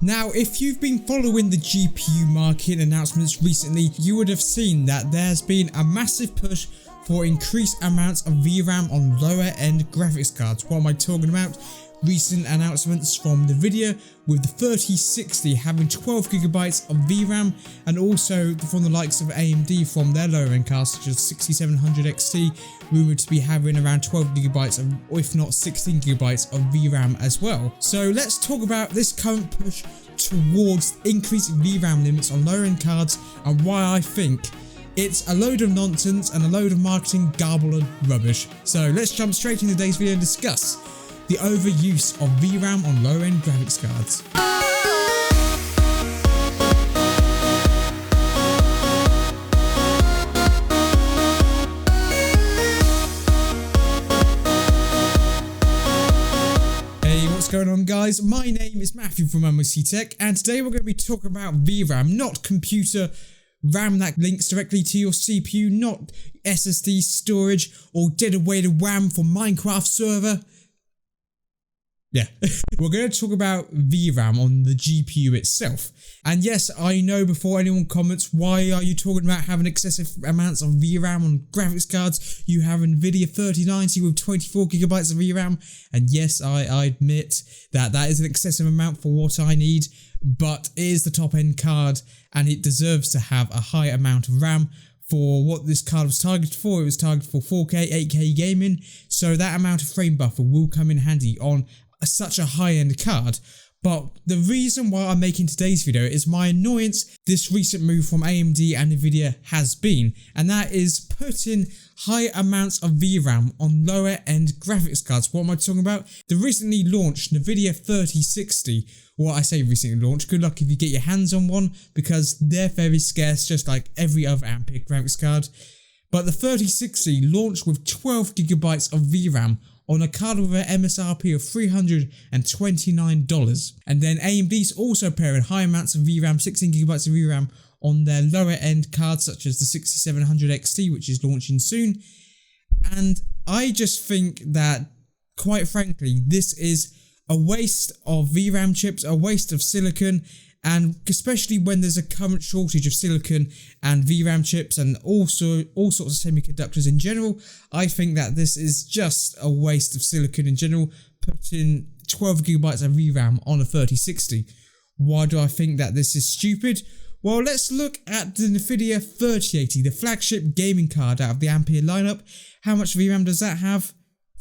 Now, if you've been following the GPU market announcements recently, you would have seen that there's been a massive push for increased amounts of VRAM on lower end graphics cards. What am I talking about? Recent announcements from NVIDIA with the 3060 having 12GB of VRAM, and also from the likes of AMD from their lower end cards such as 6700 XT rumoured to be having around 12GB of, or if not 16GB of VRAM as well. So let's talk about this current push towards increasing VRAM limits on lower end cards and why I think it's a load of nonsense and a load of marketing garble and rubbish. So let's jump straight into today's video and discuss the overuse of VRAM on low-end graphics cards. Hey, what's going on guys? My name is Matthew from MOC Tech, and today we're going to be talking about VRAM, not computer RAM that links directly to your CPU, not SSD storage or dedicated RAM for Minecraft server. Yeah, we're going to talk about VRAM on the GPU itself. And yes, I know before anyone comments, why are you talking about having excessive amounts of VRAM on graphics cards? You have NVIDIA 3090 with 24GB of VRAM. And yes, I admit that that is an excessive amount for what I need, but it is the top end card and it deserves to have a high amount of RAM for what this card was targeted for. It was targeted for 4K, 8K gaming, so that amount of frame buffer will come in handy on such a high-end card. But the reason why I'm making today's video is my annoyance this recent move from AMD and NVIDIA has been, and that is putting high amounts of VRAM on lower end graphics cards. What am I talking about? The recently launched NVIDIA 3060, well, I say recently launched, good luck if you get your hands on one because they're very scarce just like every other Ampere graphics card. But the 3060 launched with 12GB of VRAM on a card with an MSRP of $329. And then AMD's also pairing high amounts of VRAM, 16GB of VRAM on their lower end cards such as the 6700 XT, which is launching soon. And I just think that, quite frankly, this is a waste of VRAM chips, a waste of silicon, and especially when there's a current shortage of silicon and VRAM chips and also all sorts of semiconductors in general, I think that this is just a waste of silicon in general, putting 12GB of VRAM on a 3060. Why do I think that this is stupid? Well, let's look at the NVIDIA 3080, the flagship gaming card out of the Ampere lineup. How much VRAM does that have?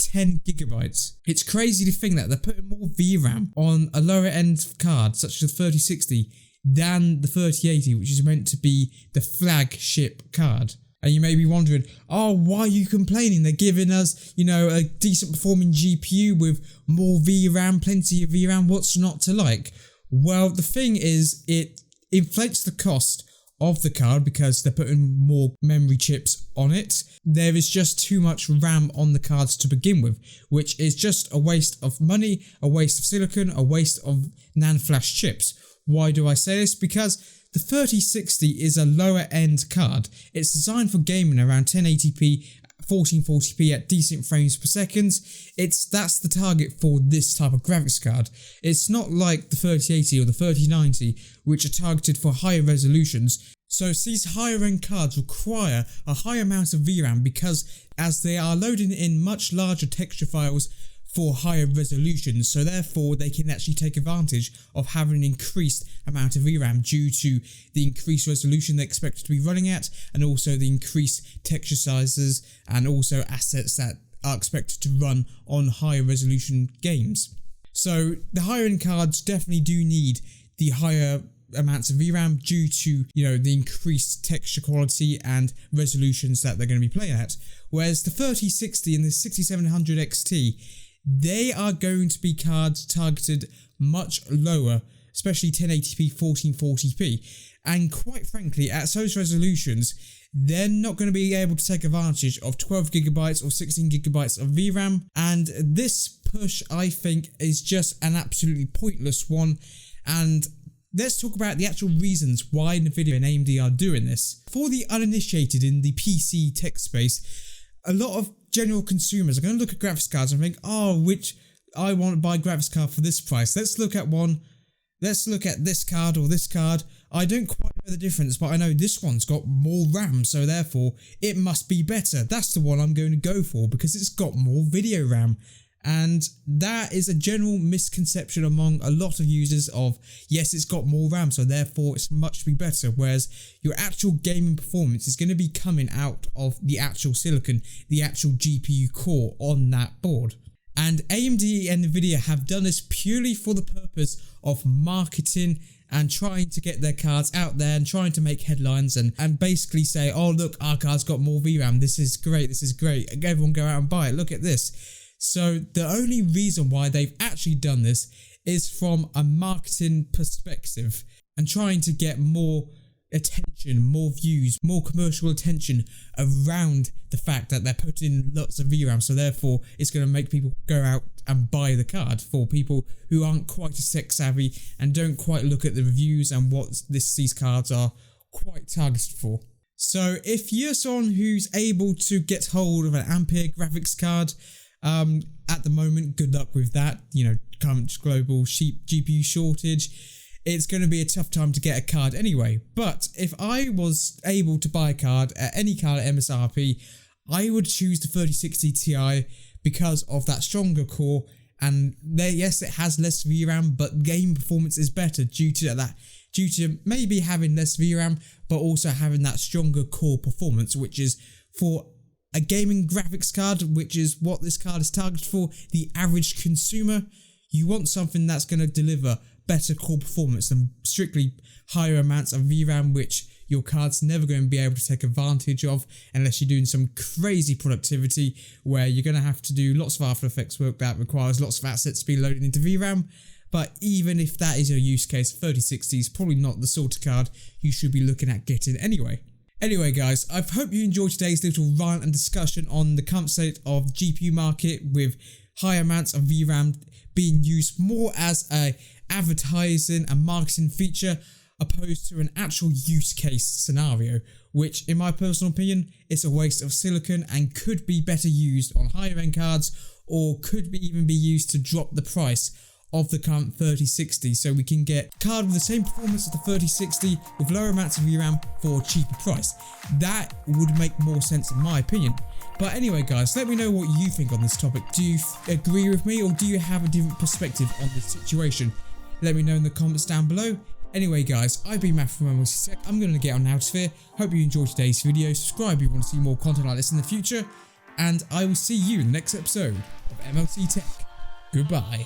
10GB. It's crazy to think that they're putting more VRAM on a lower end card such as the 3060 than the 3080, which is meant to be the flagship card. And you may be wondering, oh, why are you complaining? They're giving us, you know, a decent performing GPU with more VRAM, plenty of VRAM, what's not to like? Well, the thing is, it inflates the cost of the card because they're putting more memory chips on it. There is just too much RAM on the cards to begin with, which is just a waste of money, a waste of silicon, a waste of NAND flash chips. Why do I say this? Because the 3060 is a lower end card. It's designed for gaming around 1080p, 1440p at decent frames per second. That's the target for this type of graphics card. It's not like the 3080 or the 3090, which are targeted for higher resolutions. So these higher end cards require a high amount of VRAM because as they are loading in much larger texture files for higher resolutions, so therefore they can actually take advantage of having an increased amount of VRAM due to the increased resolution they're expected to be running at, and also the increased texture sizes and also assets that are expected to run on higher resolution games. So the higher end cards definitely do need the higher amounts of VRAM due to, you know, the increased texture quality and resolutions that they're going to be playing at. Whereas the 3060 and the 6700 XT, they are going to be cards targeted much lower, especially 1080p, 1440p. And quite frankly, at those resolutions, they're not going to be able to take advantage of 12GB or 16GB of VRAM. And this push, I think, is just an absolutely pointless one. And let's talk about the actual reasons why NVIDIA and AMD are doing this. For the uninitiated in the PC tech space, a lot of general consumers are going to look at graphics cards and think, oh, which I want to buy a graphics card for this price. Let's look at one let's look at this card or this card. I don't quite know the difference, but I know this one's got more RAM, so therefore it must be better. That's the one I'm going to go for because it's got more video RAM. And that is a general misconception among a lot of users of, yes, it's got more RAM, so therefore it's much be better, whereas your actual gaming performance is going to be coming out of the actual silicon, the actual GPU core on that board. And AMD and Nvidia have done this purely for the purpose of marketing and trying to get their cards out there and trying to make headlines and basically say, oh look, our card's got more VRAM, this is great, everyone go out and buy it, look at this. So the only reason why they've actually done this is from a marketing perspective and trying to get more attention, more views, more commercial attention around the fact that they're putting in lots of VRAM, so therefore it's going to make people go out and buy the card for people who aren't quite as tech savvy and don't quite look at the reviews and what these cards are quite targeted for. So if you're someone who's able to get hold of an Ampere graphics card, at the moment, good luck with that. You know, current global GPU shortage, it's going to be a tough time to get a card anyway. But if I was able to buy a card at any card at MSRP, I would choose the 3060 Ti because of that stronger core. And yes, it has less VRAM, but game performance is better due to maybe having less VRAM, but also having that stronger core performance, which is for a gaming graphics card, which is what this card is targeted for, the average consumer. You want something that's going to deliver better core performance than strictly higher amounts of VRAM, which your card's never going to be able to take advantage of unless you're doing some crazy productivity where you're going to have to do lots of After Effects work that requires lots of assets to be loaded into VRAM. But even if that is your use case, 3060 is probably not the sort of card you should be looking at getting anyway. Anyway guys, I hope you enjoyed today's little rant and discussion on the current state of the GPU market with high amounts of VRAM being used more as a advertising and marketing feature opposed to an actual use case scenario, which in my personal opinion is a waste of silicon and could be better used on higher end cards or could even be used to drop the price of the current 3060 so we can get a card with the same performance as the 3060 with lower amounts of VRAM for a cheaper price. That would make more sense in my opinion. But anyway guys, let me know what you think on this topic. Do you agree with me or do you have a different perspective on this situation? Let me know in the comments down below. Anyway guys, I've been Matt from MLC Tech. I'm going to get on now Sphere. Hope you enjoyed today's video. Subscribe if you want to see more content like this in the future. And I will see you in the next episode of MLC Tech. Goodbye.